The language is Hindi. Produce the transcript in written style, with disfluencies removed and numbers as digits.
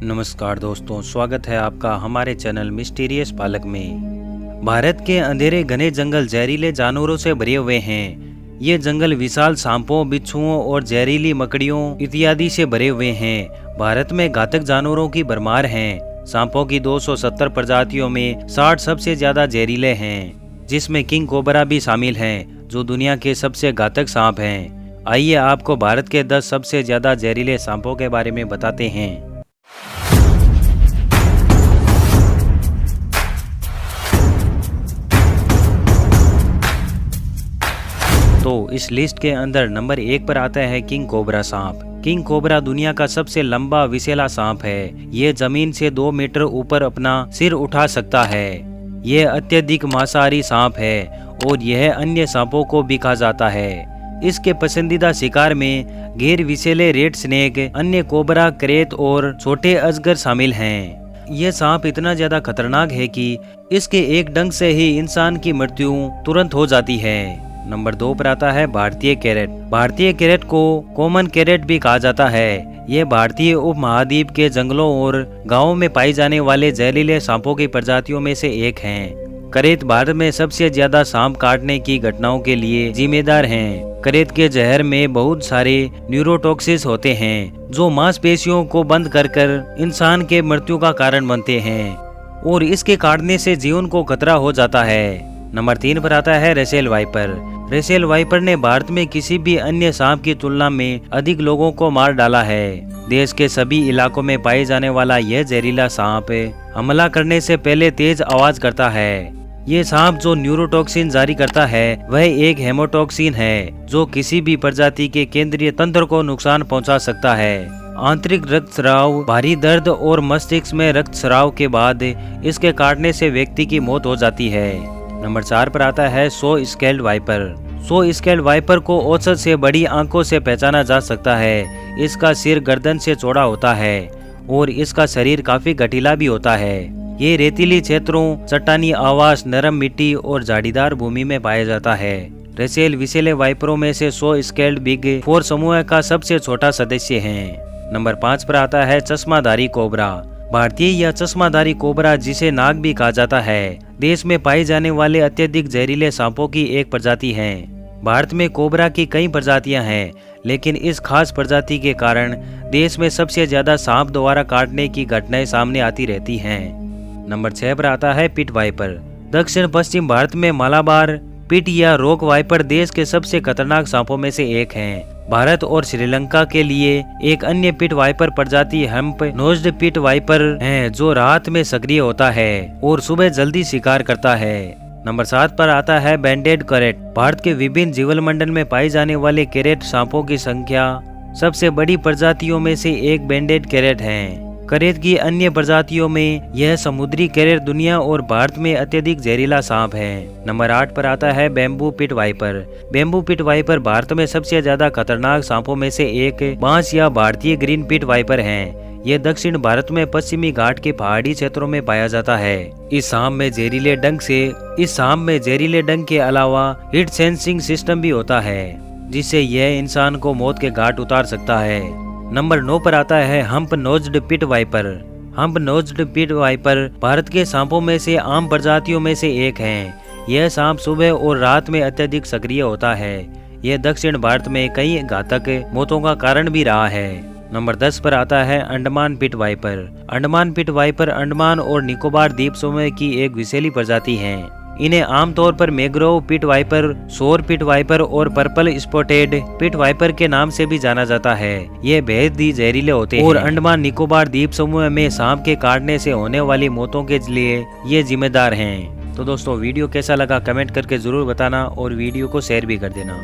नमस्कार दोस्तों, स्वागत है आपका हमारे चैनल मिस्टीरियस पालक में। भारत के अंधेरे घने जंगल जहरीले जानवरों से भरे हुए हैं। ये जंगल विशाल सांपों, बिच्छुओं और जहरीली मकड़ियों इत्यादि से भरे हुए हैं। भारत में घातक जानवरों की भरमार है। सांपों की 270 प्रजातियों में 60 सबसे ज्यादा जहरीले हैं, जिसमें किंग कोबरा भी शामिल हैं, जो दुनिया के सबसे घातक सांप हैं। आइए आपको भारत के 10 सबसे ज्यादा जहरीले सांपों के बारे में बताते हैं। तो इस लिस्ट के अंदर नंबर 1 पर आता है किंग कोबरा सांप। किंग कोबरा दुनिया का सबसे लंबा विषैला सांप है। ये जमीन से 2 मीटर ऊपर अपना सिर उठा सकता है। यह अत्यधिक मांसाहारी सांप है और यह अन्य सांपों को भी खा जाता है। इसके पसंदीदा शिकार में गैर विषैले रेड स्नेक, अन्य कोबरा, करेत और छोटे अजगर शामिल हैं। यह सांप इतना ज्यादा खतरनाक है कि इसके एक डंक से ही इंसान की मृत्यु तुरंत हो जाती है। नंबर 2 पर आता है भारतीय कैरेट। भारतीय कैरेट को कॉमन कैरेट भी कहा जाता है। यह भारतीय उपमहाद्वीप के जंगलों और गांवों में पाई जाने वाले जहरीले सांपों की प्रजातियों में से एक हैं। करेत भारत में सबसे ज्यादा सांप काटने की घटनाओं के लिए जिम्मेदार हैं। करेत के जहर में बहुत सारे न्यूरोटॉक्सिस होते हैं, जो मांसपेशियों को बंद कर इंसान के मृत्यु का कारण बनते हैं और इसके काटने से जीवन को खतरा हो जाता है। नंबर 3 पर आता है रेसेल वाइपर। रेसेल वाइपर ने भारत में किसी भी अन्य सांप की तुलना में अधिक लोगों को मार डाला है। देश के सभी इलाकों में पाए जाने वाला यह जहरीला सांप हमला करने से पहले तेज आवाज करता है। ये सांप जो न्यूरोटॉक्सिन जारी करता है, वह एक हेमोटॉक्सिन है, जो किसी भी प्रजाति के केंद्रीय तंत्र को नुकसान पहुंचा सकता है। आंतरिक रक्तस्राव, भारी दर्द और मस्तिष्क में रक्तस्राव के बाद इसके काटने से व्यक्ति की मौत हो जाती है। नंबर 4 पर आता है सो स्केल्ड वाइपर। सो स्केल्ड वाइपर को औसत से बड़ी आंखों से पहचाना जा सकता है। इसका सिर गर्दन से चौड़ा होता है और इसका शरीर काफी गठीला भी होता है। ये रेतीली क्षेत्रों, चट्टानी आवास, नरम मिट्टी और झाड़ीदार भूमि में पाया जाता है। रेसेल विषैले वाइपरों में से सो स्केल्ड बिग 4 समूह का सबसे छोटा सदस्य है। नंबर 5 पर आता है चश्माधारी कोबरा। भारतीय या चश्माधारी कोबरा, जिसे नाग भी कहा जाता है, देश में पाए जाने वाले अत्यधिक जहरीले सांपों की एक प्रजाति है। भारत में कोबरा की कई प्रजातियां हैं, लेकिन इस खास प्रजाति के कारण देश में सबसे ज्यादा सांप द्वारा काटने की घटनाएं सामने आती रहती हैं। नंबर 6 पर आता है पिट वाइपर। दक्षिण पश्चिम भारत में मालाबार पिट या रॉक वाइपर देश के सबसे खतरनाक सांपों में से एक है। भारत और श्रीलंका के लिए एक अन्य पिट वाइपर प्रजाति हम्प नोज्ड पिट वाइपर है, जो रात में सक्रिय होता है और सुबह जल्दी शिकार करता है। नंबर 7 पर आता है बैंडेड कैरेट। भारत के विभिन्न जीवमंडल में पाए जाने वाले कैरेट सांपों की संख्या सबसे बड़ी प्रजातियों में से एक बैंडेड कैरेट है। कैरेट की अन्य प्रजातियों में यह समुद्री कैरेट दुनिया और भारत में अत्यधिक जहरीला सांप है। नंबर 8 पर आता है bamboo pit viper. Bamboo pit viper Bharat में सबसे ज्यादा खतरनाक सांपों में से एक बांस या भारतीय ग्रीन पिट वाइपर है। यह दक्षिण भारत में पश्चिमी घाट के पहाड़ी क्षेत्रों में पाया जाता है। इस सांप में जहरीले डंक के अलावा हीट सेंसिंग सिस्टम भी होता है, जिससे यह इंसान को मौत के घाट उतार सकता है। नंबर 9 पर आता है hump nosed pit viper. Hump nosed pit viper Bharat के सांपों में से आम प्रजातियों में से एक है। यह सांप सुबह और रात में अत्यधिक सक्रिय होता है। यह दक्षिण भारत में कई घातक मौतों का कारण भी रहा है। नंबर 10 पर आता है Andaman pit viper. Andaman pit viper Andaman और निकोबार द्वीप समूह की एक विषैली प्रजाति है। इन्हें आमतौर पर मैंग्रोव पिट वाइपर, शोर पिट वाइपर और पर्पल स्पॉटेड पिट वाइपर के नाम से भी जाना जाता है। ये बेहद ही जहरीले होते हैं और अंडमान निकोबार द्वीप समूह में सांप के काटने से होने वाली मौतों के लिए ये जिम्मेदार हैं। तो दोस्तों, वीडियो कैसा लगा कमेंट करके जरूर बताना और वीडियो को शेयर भी कर देना।